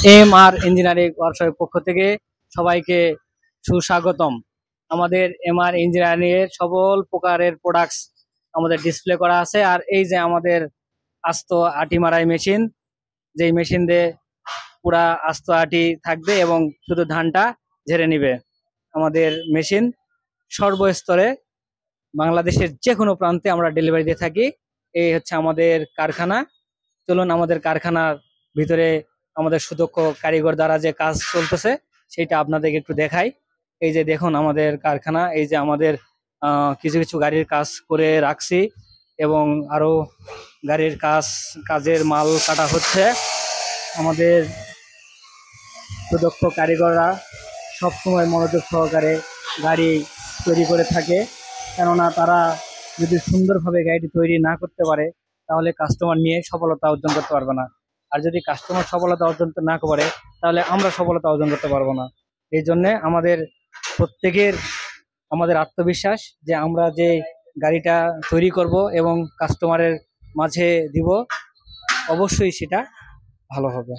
M R engineering ওয়ার্কশপের পক্ষ থেকে সবাইকে সুস্বাগতম। আমাদের এম.আর ইঞ্জিনিয়ারিং এর সকল প্রকারের প্রোডাক্টস আমাদের ডিসপ্লে করা আছে। আর এই যে আমাদের আস্ত আটি মারাই মেশিন, যেই মেশিন দিয়ে পুরা আস্ত আটি থাকবে এবং শুধু ধানটা ঝেড়ে নিবে। আমাদের মেশিন সর্বস্তরে বাংলাদেশের যে কোনো প্রান্তে আমরা ডেলিভারি দিয়ে থাকি। এই হচ্ছে আমাদের কারখানা। চলুন আমাদের কারখানার ভিতরে আমাদের সুদক্ষ কারিগর দ্বারা যে কাজ চলতেছে সেটা আপনাদেরকে একটু দেখাই। এই যে দেখুন আমাদের কারখানা, এই যে আমাদের কিছু কিছু গাড়ির কাজ করে রাখছি এবং আরো গাড়ির কাজের মাল কাটা হচ্ছে। আমাদের সুদক্ষ কারিগররা সবসময় মনোযোগ সহকারে গাড়ি তৈরি করে থাকে, কেননা তারা যদি সুন্দরভাবে গাড়িটি তৈরি না করতে পারে তাহলে কাস্টমার নিয়ে সফলতা অর্জন করতে পারবে না। আর যদি কাস্টমার সফলতা অর্জন না করে তাহলে আমরা সফলতা অর্জন করতে পারবো না। এই জন্যে আমাদের প্রত্যেকের আমাদের আত্মবিশ্বাস যে আমরা যে গাড়িটা তৈরি করব এবং কাস্টমারের মাঝে দিব, অবশ্যই সেটা ভালো হবে।